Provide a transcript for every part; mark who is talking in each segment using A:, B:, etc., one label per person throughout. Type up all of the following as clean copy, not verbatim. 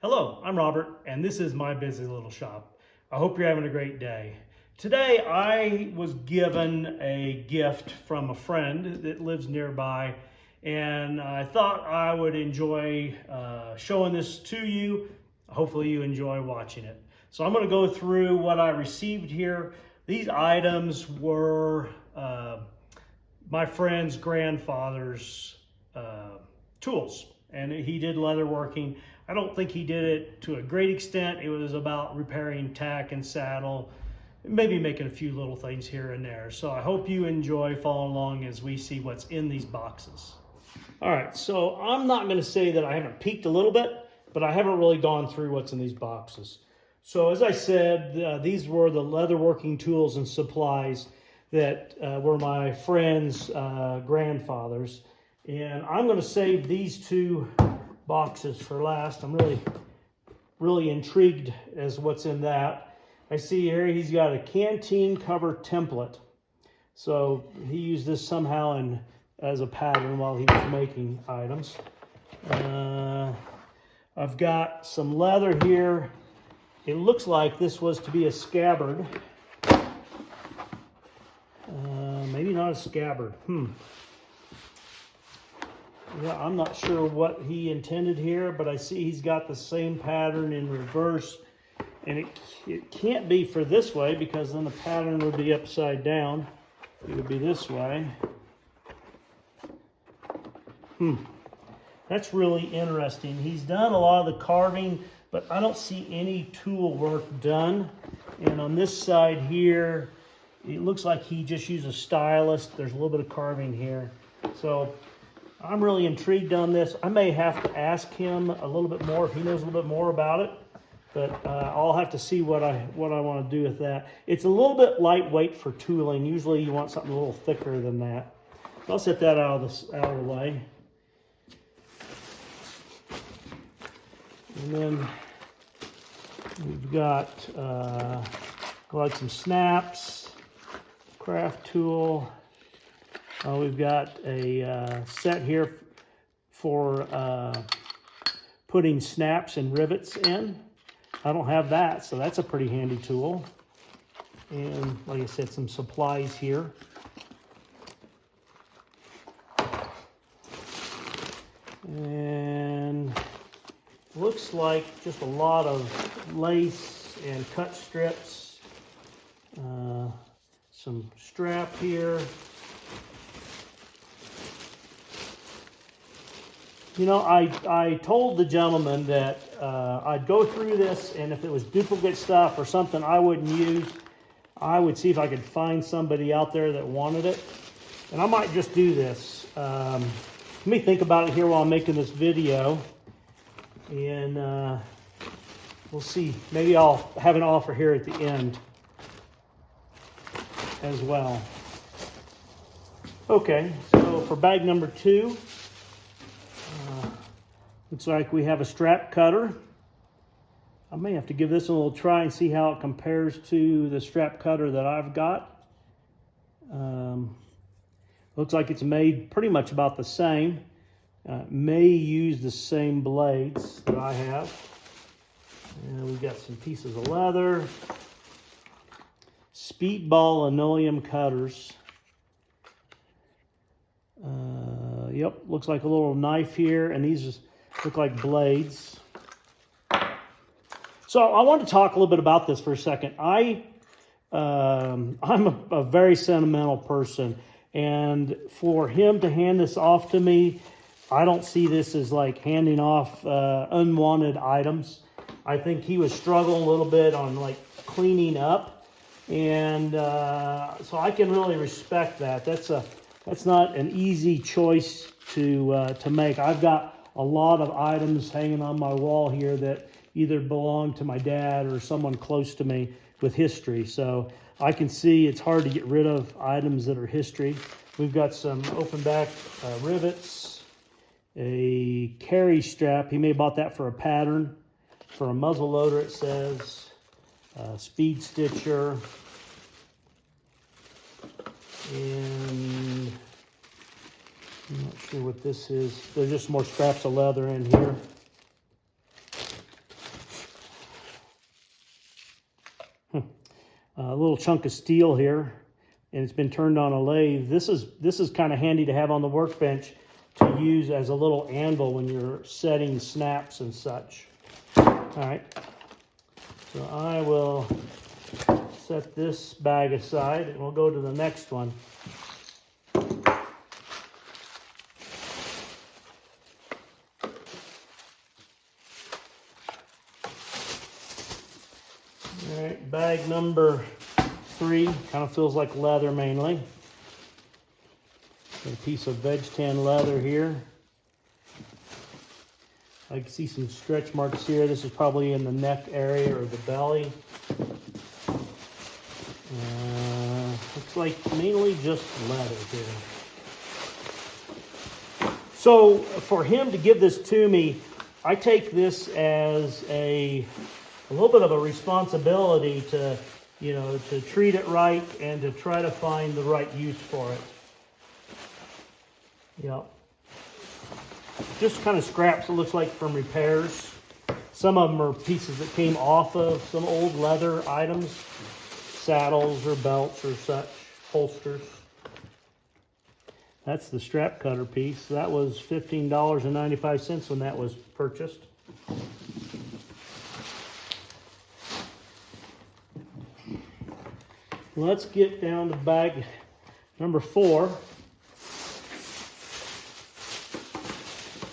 A: Hello, I'm Robert, and this is my busy little shop. I hope you're having a great day. Today, I was given a gift from a friend that lives nearby, and I thought I would enjoy showing this to you. Hopefully, you enjoy watching it. So I'm going to go through what I received here. These items were my friend's grandfather's tools, and he did leather working. I don't think he did it to a great extent. It was about repairing tack and saddle, maybe making a few little things here and there. So I hope you enjoy following along as we see what's in these boxes. All right, so I'm not going to say that I haven't peeked a little bit, but I haven't really gone through what's in these boxes. So as I said, these were the leather working tools and supplies that were my friend's grandfather's. And I'm going to save these two boxes for last. I'm really intrigued as what's in that. I see here he's got a canteen cover template. So he used this somehow as a pattern while he was making items. I've got some leather here. It looks like this was to be a scabbard. Maybe not a scabbard. Yeah, I'm not sure what he intended here, but I see he's got the same pattern in reverse. And it can't be for this way, because then the pattern would be upside down. It would be this way. That's really interesting. He's done a lot of the carving, but I don't see any tool work done. And on this side here, it looks like he just used a stylus. There's a little bit of carving here. So I'm really intrigued on this. I may have to ask him a little bit more if he knows a little bit more about it, but I'll have to see what I want to do with that. It's a little bit lightweight for tooling. Usually you want something a little thicker than that. I'll set that out of the way. And then we've got like some snaps, craft tool. We've got a set here for putting snaps and rivets in. I don't have that, so that's a pretty handy tool. And like I said, some supplies here. And looks like just a lot of lace and cut strips. Some strap here. You know, I told the gentleman that I'd go through this, and if it was duplicate stuff or something I wouldn't use, I would see if I could find somebody out there that wanted it. And I might just do this. Let me think about it here while I'm making this video. And we'll see. Maybe I'll have an offer here at the end as well. Okay, so for bag number 2, looks like we have a strap cutter. I may have to give this a little try and see how it compares to the strap cutter that I've got. Looks like it's made pretty much about the same. May use the same blades that I have. And we've got some pieces of leather. Speedball linoleum cutters. Yep, looks like a little knife here, and these look like blades. So I want to talk a little bit about this for a second. I'm a very sentimental person, and for him to hand this off to me, I don't see this as like handing off unwanted items. I think he was struggling a little bit on like cleaning up, and so I can really respect that. That's not an easy choice to make. I've got a lot of items hanging on my wall here that either belong to my dad or someone close to me with history. So I can see it's hard to get rid of items that are history. We've got some open back rivets, a carry strap. He may have bought that for a pattern, for a muzzle loader it says, speed stitcher, and I'm not sure what this is. There's just more straps of leather in here. a little chunk of steel here, and it's been turned on a lathe. This is kind of handy to have on the workbench to use as a little anvil when you're setting snaps and such. All right, so I will set this bag aside and we'll go to the next one. All right, bag number 3, kind of feels like leather mainly. Got a piece of veg tan leather here. I can see some stretch marks here. This is probably in the neck area or the belly. Looks like mainly just leather here. So for him to give this to me, I take this as a little bit of a responsibility to, to treat it right and to try to find the right use for it. Yep. Just kind of scraps, it looks like, from repairs. Some of them are pieces that came off of some old leather items, saddles or belts or such, holsters. That's the strap cutter piece. That was $15.95 when that was purchased. Let's get down to bag number 4.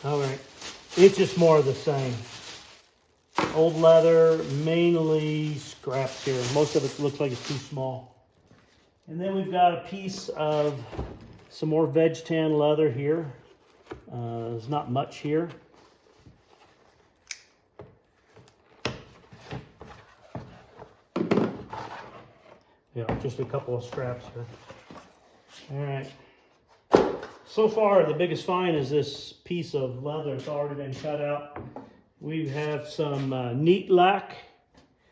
A: All right, it's just more of the same. Old leather, mainly scraps here. Most of it looks like it's too small. And then we've got a piece of some more veg tan leather here. There's not much here. Yeah, just a couple of straps here. All right. So far, the biggest find is this piece of leather. It's already been cut out. We have some neat lac,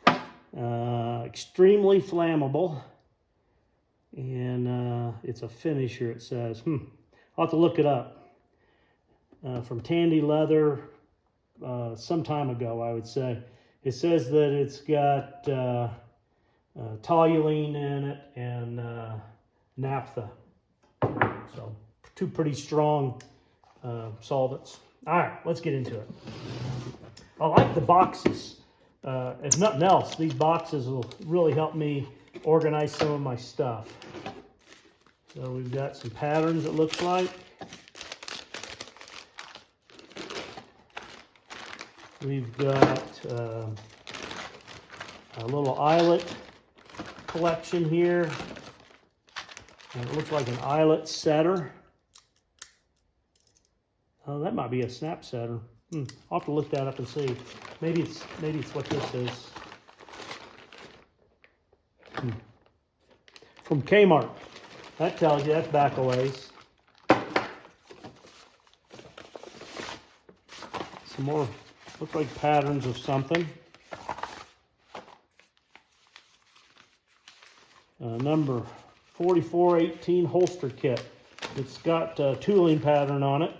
A: extremely flammable, and it's a finisher, it says. I'll have to look it up. From Tandy Leather, some time ago, I would say. It says that it's got toluene in it and naphtha. So, 2 pretty strong solvents. All right, let's get into it. I like the boxes. If nothing else, these boxes will really help me organize some of my stuff. So we've got some patterns, it looks like. We've got a little eyelet collection here. And it looks like an eyelet setter. Oh, that might be a snap setter. I'll have to look that up and see. Maybe it's what this is. From Kmart. That tells you that's back a ways. Some more, look like patterns of something. Number 4418 holster kit. It's got a tooling pattern on it.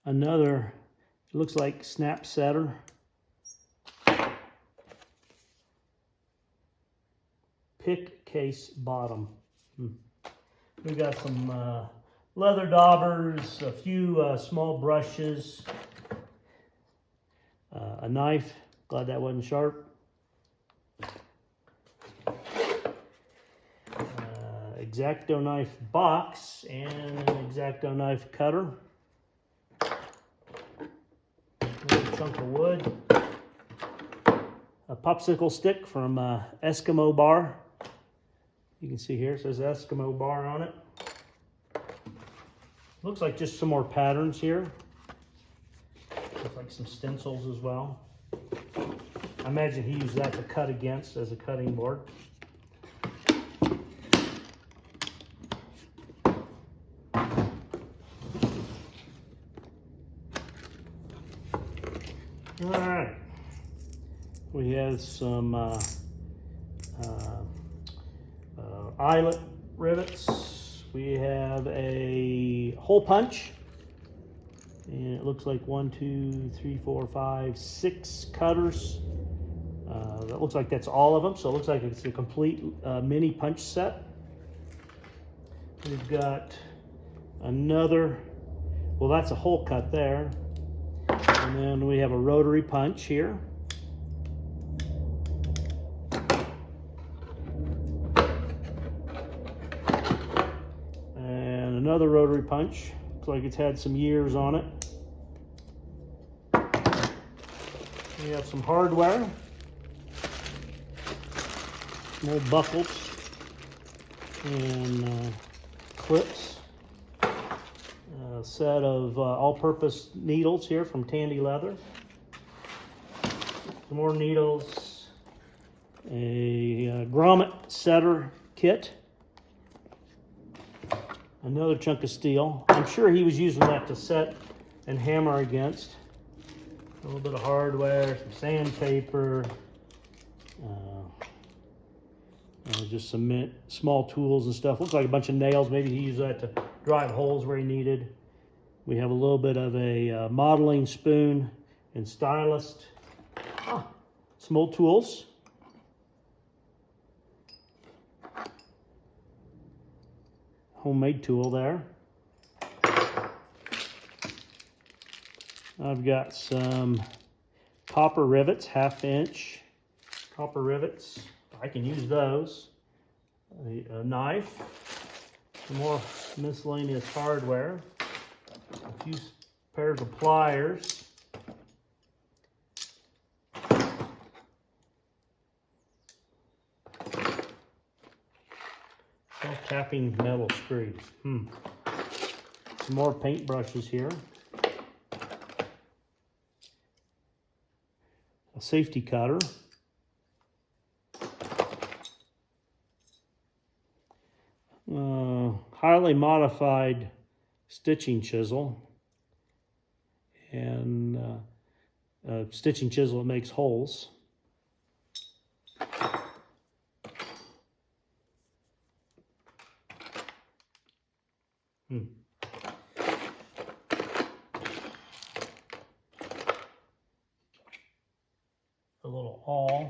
A: Another, it looks like snap setter. Pick case bottom. We've got some leather daubers, a few small brushes, a knife. Glad that wasn't sharp. X-Acto knife box and an X-Acto knife cutter. A chunk of wood. A popsicle stick from Eskimo Bar. You can see here it says Eskimo Bar on it. Looks like just some more patterns here. Looks like some stencils as well. I imagine he used that to cut against as a cutting board. All right, we have some eyelet rivets. We have a hole punch, and it looks like 1, 2, 3, 4, 5, 6 cutters. That looks like that's all of them, so it looks like it's a complete mini punch set. We've got another, well, that's a hole cut there. And then we have a rotary punch here. And another rotary punch. Looks like it's had some years on it. We have some hardware. Some old buckles and clips. A set of all-purpose needles here from Tandy Leather. Some more needles. A grommet setter kit. Another chunk of steel. I'm sure he was using that to set and hammer against. A little bit of hardware, some sandpaper, just some small tools and stuff. Looks like a bunch of nails. Maybe he used that to drive holes where he needed. We have a little bit of a modeling spoon and stylist. Some old tools. Homemade tool there. I've got some copper rivets, 1/2 inch copper rivets. I can use those. A knife, some more miscellaneous hardware, a few pairs of pliers, self-tapping metal screws. Some more paint brushes here. A safety cutter. Highly modified stitching chisel. And a stitching chisel that makes holes. A little awl.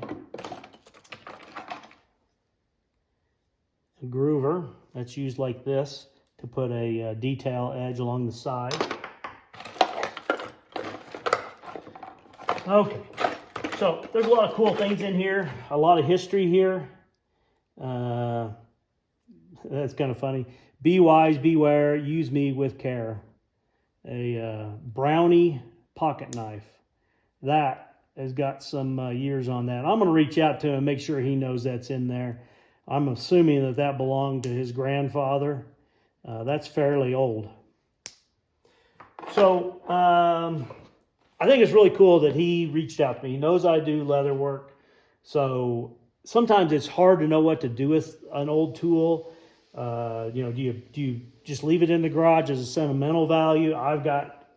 A: A groover that's used like this to put a detail edge along the side. Okay, so there's a lot of cool things in here, a lot of history here. That's kind of funny. Be wise, beware, use me with care. A brownie pocket knife. That has got some years on that. I'm going to reach out to him and make sure he knows that's in there. I'm assuming that that belonged to his grandfather. That's fairly old. So I think it's really cool that he reached out to me. He knows I do leather work. So sometimes it's hard to know what to do with an old tool. Do you just leave it in the garage as a sentimental value? I've got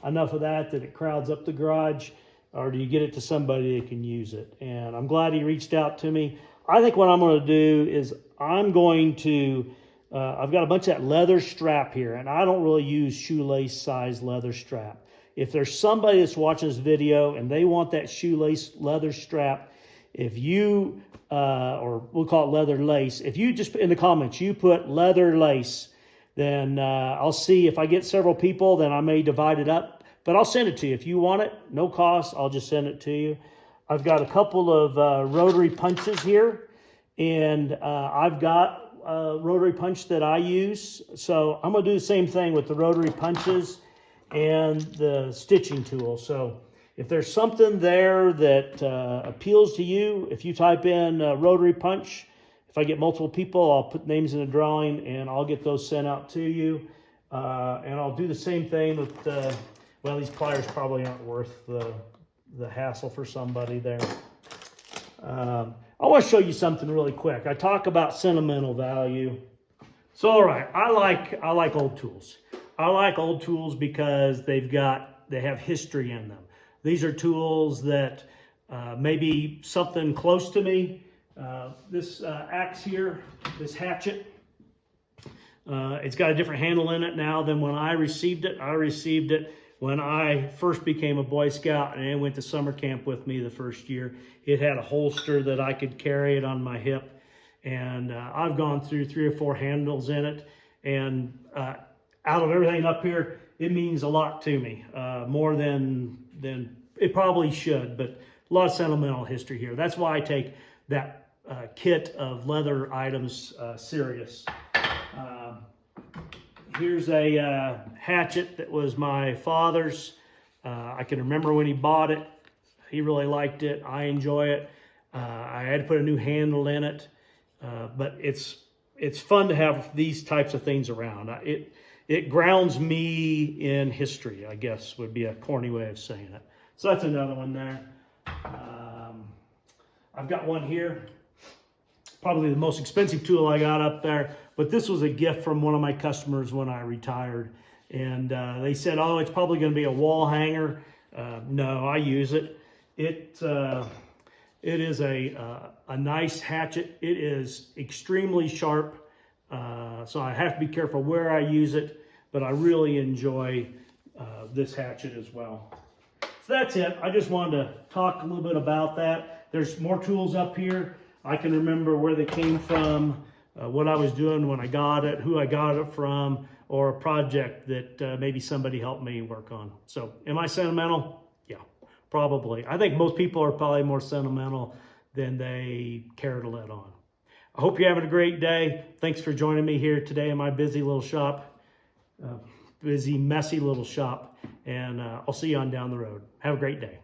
A: enough of that it crowds up the garage. Or do you get it to somebody that can use it? And I'm glad he reached out to me. I think what I'm going to do is I'm going to, I've got a bunch of that leather strap here, and I don't really use shoelace size leather strap. If there's somebody that's watching this video and they want that shoelace leather strap, if you, or we'll call it leather lace, if you just in the comments, you put leather lace, then I'll see if I get several people, then I may divide it up. But I'll send it to you. If you want it, no cost, I'll just send it to you. I've got a couple of rotary punches here, and I've got a rotary punch that I use. So I'm going to do the same thing with the rotary punches and the stitching tool. So if there's something there that appeals to you, if you type in rotary punch, if I get multiple people, I'll put names in a drawing, and I'll get those sent out to you. And I'll do the same thing with... well, these pliers probably aren't worth the hassle for somebody there. I want to show you something really quick. I talk about sentimental value. So, all right, I like old tools. I like old tools because they have history in them. These are tools that maybe something close to me. This axe here, this hatchet, it's got a different handle in it now than when I received it. I received it when I first became a Boy Scout and it went to summer camp with me the first year. It had a holster that I could carry it on my hip. And I've gone through 3 or 4 handles in it. And out of everything up here, it means a lot to me, more than it probably should, but a lot of sentimental history here. That's why I take that kit of leather items serious. Here's a hatchet that was my father's. I can remember when he bought it. He really liked it. I enjoy it. I had to put a new handle in it, but it's fun to have these types of things around. It grounds me in history, I guess would be a corny way of saying it. So that's another one there. I've got one here. Probably the most expensive tool I got up there, but this was a gift from one of my customers when I retired. And they said, oh, it's probably going to be a wall hanger. No, I use it. It is a nice hatchet. It is extremely sharp. So I have to be careful where I use it, but I really enjoy this hatchet as well. So that's it. I just wanted to talk a little bit about that. There's more tools up here. I can remember where they came from, what I was doing when I got it, who I got it from, or a project that maybe somebody helped me work on. So am I sentimental? Yeah, probably. I think most people are probably more sentimental than they care to let on. I hope you're having a great day. Thanks for joining me here today in my busy little shop, busy, messy little shop. And I'll see you on down the road. Have a great day.